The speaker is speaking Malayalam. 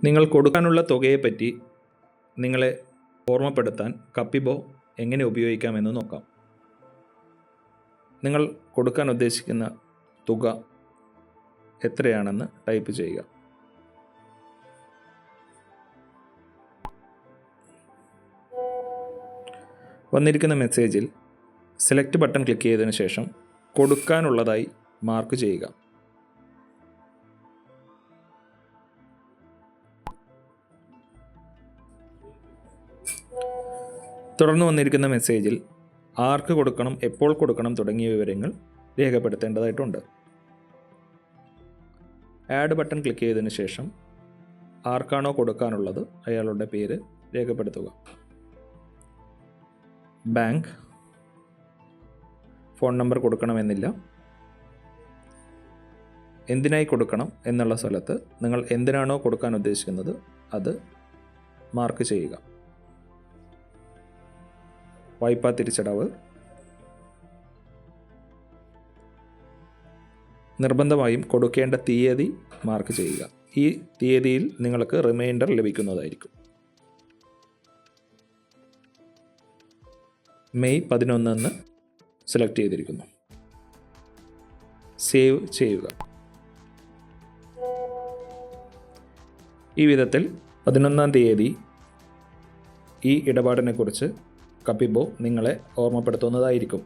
നിങ്ങൾ കൊടുക്കാനുള്ള തുകയെപ്പറ്റി നിങ്ങളെ ഓർമ്മപ്പെടുത്താൻ കപ്പിബോ എങ്ങനെ ഉപയോഗിക്കാമെന്ന് നോക്കാം. നിങ്ങൾ കൊടുക്കാൻ ഉദ്ദേശിക്കുന്ന തുക എത്രയാണെന്ന് ടൈപ്പ് ചെയ്യുക. വന്നിരിക്കുന്ന മെസ്സേജിൽ സെലക്ട് ബട്ടൺ ക്ലിക്ക് ചെയ്തതിന് ശേഷം കൊടുക്കാനുള്ളതായി മാർക്ക് ചെയ്യുക. തുടർന്ന് വന്നിരിക്കുന്ന മെസ്സേജിൽ ആർക്ക് കൊടുക്കണം, എപ്പോൾ കൊടുക്കണം തുടങ്ങിയ വിവരങ്ങൾ രേഖപ്പെടുത്തേണ്ടതായിട്ടുണ്ട്. ആഡ് ബട്ടൺ ക്ലിക്ക് ചെയ്തതിന് ശേഷം ആർക്കാണോ കൊടുക്കാനുള്ളത് അയാളുടെ പേര് രേഖപ്പെടുത്തുക. ബാങ്ക്, ഫോൺ നമ്പർ കൊടുക്കണമെന്നില്ല. എന്തിനായി കൊടുക്കണം എന്നുള്ള സ്ഥലത്ത് നിങ്ങൾ എന്തിനാണോ കൊടുക്കാൻ ഉദ്ദേശിക്കുന്നത് അത് മാർക്ക് ചെയ്യുക. വായ്പാ തിരിച്ചടവ്, നിർബന്ധമായും കൊടുക്കേണ്ട തീയതി മാർക്ക് ചെയ്യുക. ഈ തീയതിയിൽ നിങ്ങൾക്ക് റിമൈൻഡർ ലഭിക്കുന്നതായിരിക്കും. മെയ് 11 സെലക്ട് ചെയ്തിരിക്കുന്നു. സേവ് ചെയ്യുക. ഈ വിധത്തിൽ 11-ാം തീയതി ഈ ഇടപാടിനെക്കുറിച്ച് കപ്പിബോ നിങ്ങളെ ഓർമ്മപ്പെടുത്തുന്നതായിരിക്കും.